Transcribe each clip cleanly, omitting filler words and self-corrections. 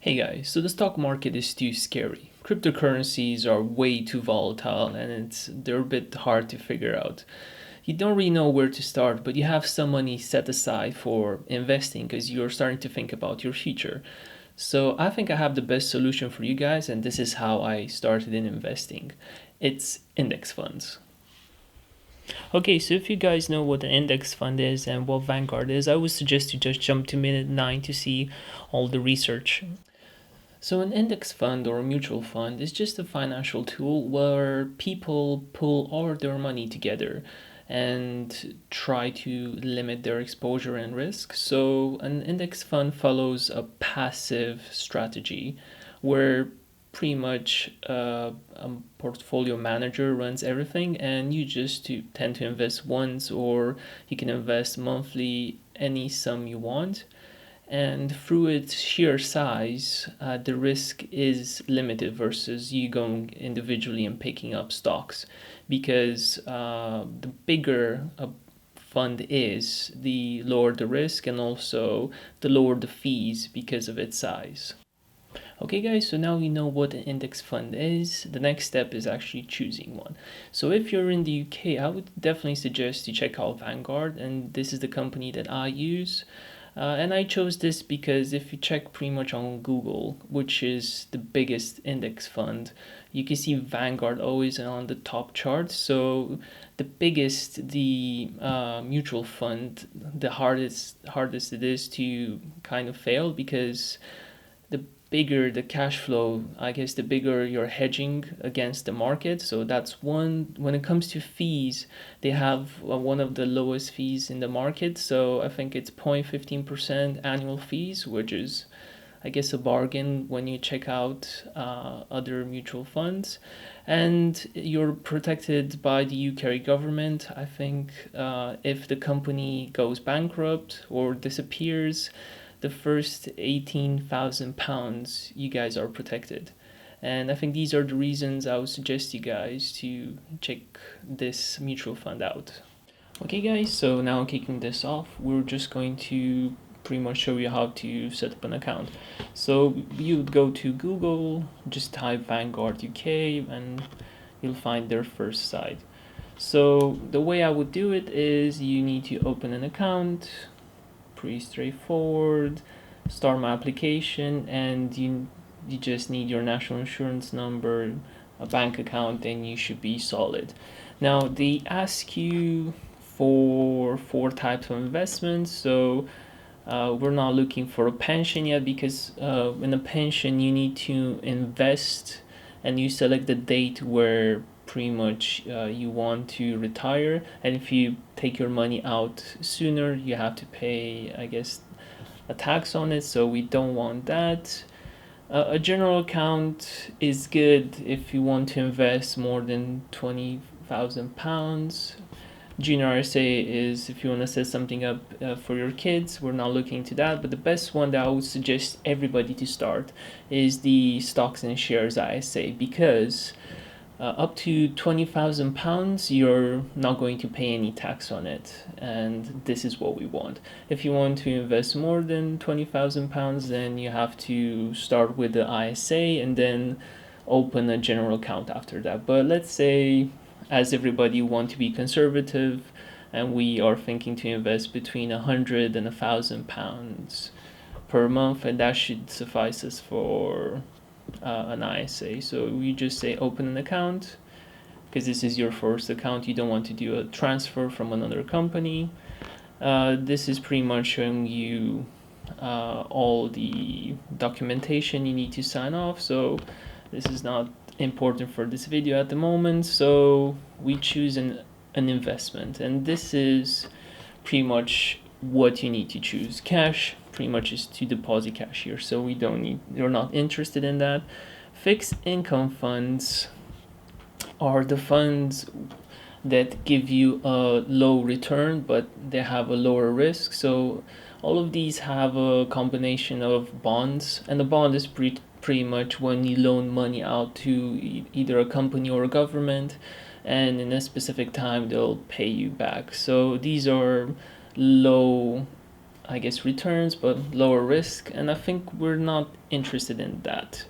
Hey guys, so the stock market is too scary. Cryptocurrencies are way too volatile and they're a bit hard to figure out. You don't really know where to start, but you have some money set aside for investing because you're starting to think about your future. So I think I have the best solution for you guys, and this is how I started in investing. It's index funds. Okay, so if you guys know what an index fund is and what Vanguard is, I would suggest you just jump to minute 9 to see all the research. So, an index fund or a mutual fund is just a financial tool where people pull all their money together and try to limit their exposure and risk. So, an index fund follows a passive strategy where pretty much a portfolio manager runs everything, and you just tend to invest once, or you can invest monthly any sum you want, and through its sheer size, the risk is limited versus you going individually and picking up stocks, because the bigger a fund is, the lower the risk and also the lower the fees because of its size. Okay guys, so now we know what an index fund is. The next step is actually choosing one. So if you're in the UK, I would definitely suggest you check out Vanguard, and this is the company that I use. And I chose this because if you check pretty much on Google, which is the biggest index fund, you can see Vanguard always on the top chart. So the biggest the mutual fund, the hardest it is to kind of fail, because the bigger the cash flow, I guess the bigger you're hedging against the market. So that's one. When it comes to fees, they have one of the lowest fees in the market. So I think it's 0.15% annual fees, which is, I guess, a bargain when you check out other mutual funds. And you're protected by the UK government. I think if the company goes bankrupt or disappears, the first £18,000 you guys are protected. And I think these are the reasons I would suggest you guys to check this mutual fund out. Okay guys, so now kicking this off, we're just going to pretty much show you how to set up an account. So you would go to Google, just type Vanguard UK, and you'll find their first site. So the way I would do it is you need to open an account, pretty straightforward. Start my application, and you just need your national insurance number, a bank account, and you should be solid. Now they ask you for four types of investments. So we're not looking for a pension yet, because in a pension you need to invest and you select the date where pretty much you want to retire, and if you take your money out sooner, you have to pay, I guess, a tax on it, so we don't want that. A general account is good if you want to invest more than £20,000. Junior RSA is if you want to set something up for your kids. We're not looking into that, but the best one that I would suggest everybody to start is the stocks and shares ISA, because up to £20,000 you're not going to pay any tax on it, and this is what we want. If you want to invest more than £20,000, then you have to start with the ISA and then open a general account after that. But let's say, as everybody want to be conservative, and we are thinking to invest between £100 and £1,000 per month, and that should suffice us for an ISA. So we just say open an account, because this is your first account. You don't want to do a transfer from another company. This is pretty much showing you all the documentation you need to sign off. So this is not important for this video at the moment. So we choose an investment, and this is pretty much what you need to choose. Cash pretty much is to deposit cash here, so you're not interested in that. Fixed income funds are the funds that give you a low return, but they have a lower risk. So all of these have a combination of bonds, and the bond is pretty much when you loan money out to either a company or a government, and in a specific time they'll pay you back. So these are low I guess, returns but lower risk, and I think we're not interested in that.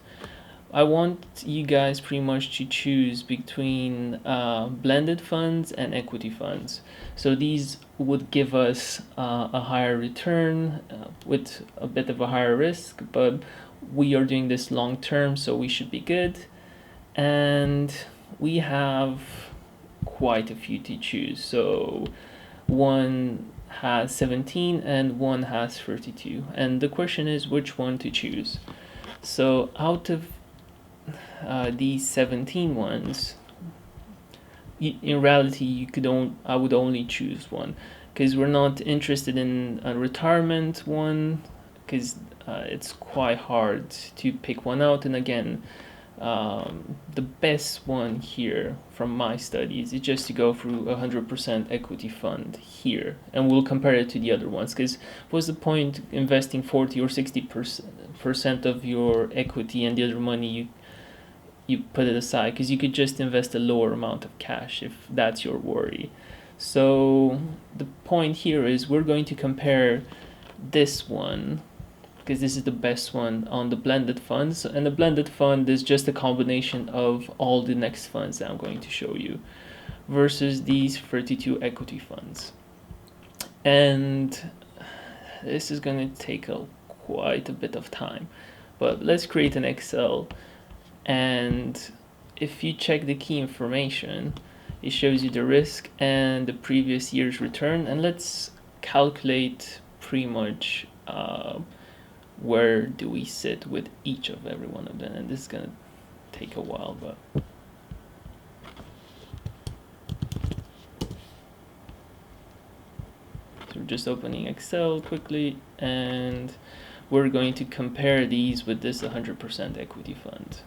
I want you guys pretty much to choose between blended funds and equity funds. So these would give us a higher return with a bit of a higher risk, but we are doing this long term, so we should be good. And we have quite a few to choose. So one has 17 and one has 32. And the question is which one to choose. So out of these 17 ones, in reality, I would only choose one, because we're not interested in a retirement one, because it's quite hard to pick one out. And again, the best one here from my studies is just to go through 100% equity fund here, and we'll compare it to the other ones, because what's the point investing 40 or 60% of your equity and the other money you put it aside, because you could just invest a lower amount of cash if that's your worry. So the point here is we're going to compare this one, because this is the best one, on the blended funds, and the blended fund is just a combination of all the next funds that I'm going to show you, versus these 32 equity funds. And this is going to take quite a bit of time, but let's create an Excel. And if you check the key information, it shows you the risk and the previous year's return. And let's calculate pretty much where do we sit with each of every one of them. And this is gonna take a while, but so we're just opening Excel quickly, and we're going to compare these with this 100% equity fund.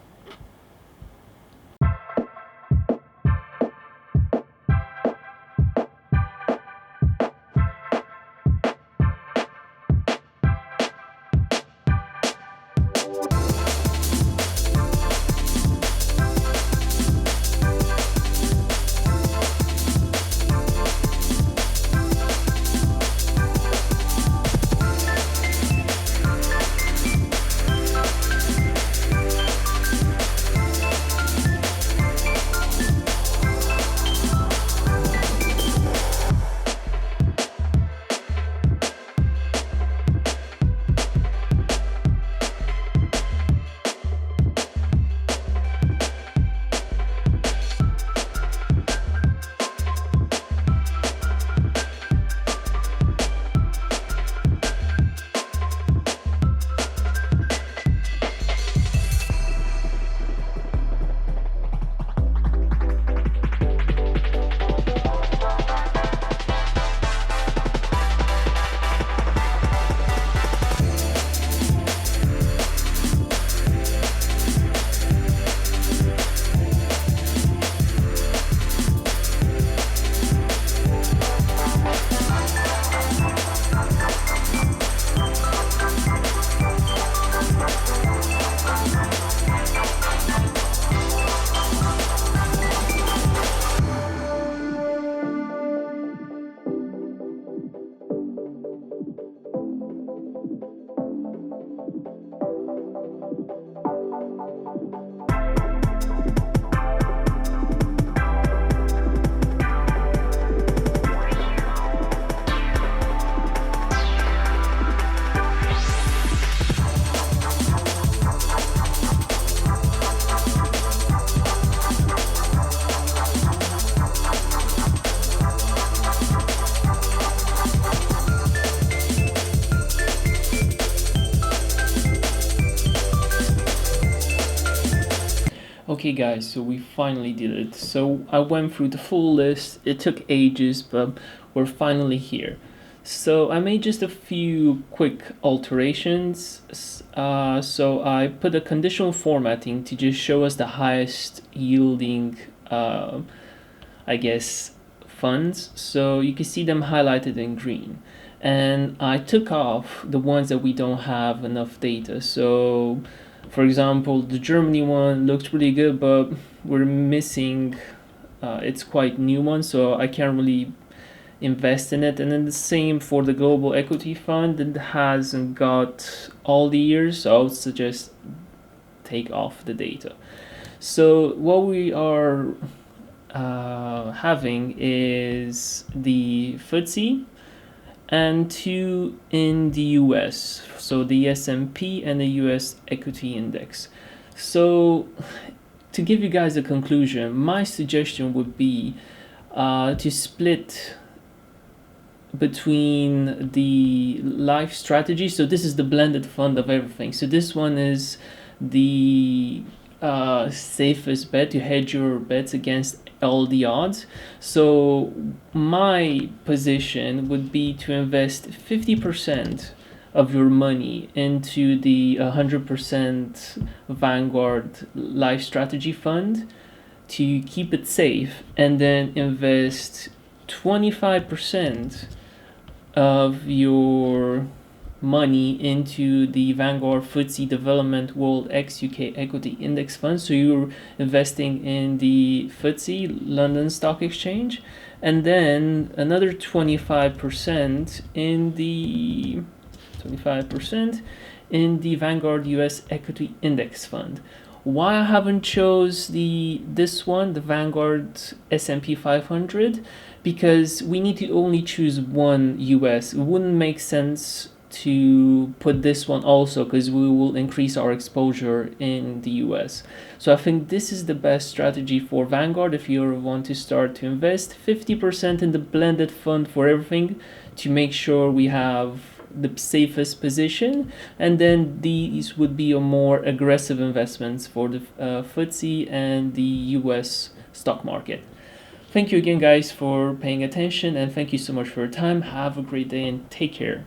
Okay guys, so we finally did it. So I went through the full list. It took ages, but we're finally here. So I made just a few quick alterations. So I put a conditional formatting to just show us the highest yielding, I guess, funds. So you can see them highlighted in green. And I took off the ones that we don't have enough data. So for example, the Germany one looks pretty good, but we're missing, it's quite new one, so I can't really invest in it. And then the same for the global equity fund. It hasn't got all the years, so I would suggest take off the data. So what we are having is the FTSE and two in the US, so the S&P and the US equity index. So to give you guys a conclusion, my suggestion would be to split between the life strategy. So this is the blended fund of everything. So this one is the safest bet to hedge your bets against all the odds. So my position would be to invest 50% of your money into the 100% Vanguard Life Strategy Fund to keep it safe, and then invest 25% of your money into the Vanguard FTSE Development World X UK Equity Index Fund. So you're investing in the FTSE London Stock Exchange, and then another 25% in the Vanguard US Equity Index Fund. Why I haven't chose this one, the Vanguard S&P 500? Because we need to only choose one US. It wouldn't make sense to put this one also, because we will increase our exposure in the US. So I think this is the best strategy for Vanguard if you want to start to invest 50% in the blended fund for everything to make sure we have the safest position, and then these would be a more aggressive investments for the FTSE and the US stock market. Thank you again, guys, for paying attention, and thank you so much for your time. Have a great day and take care.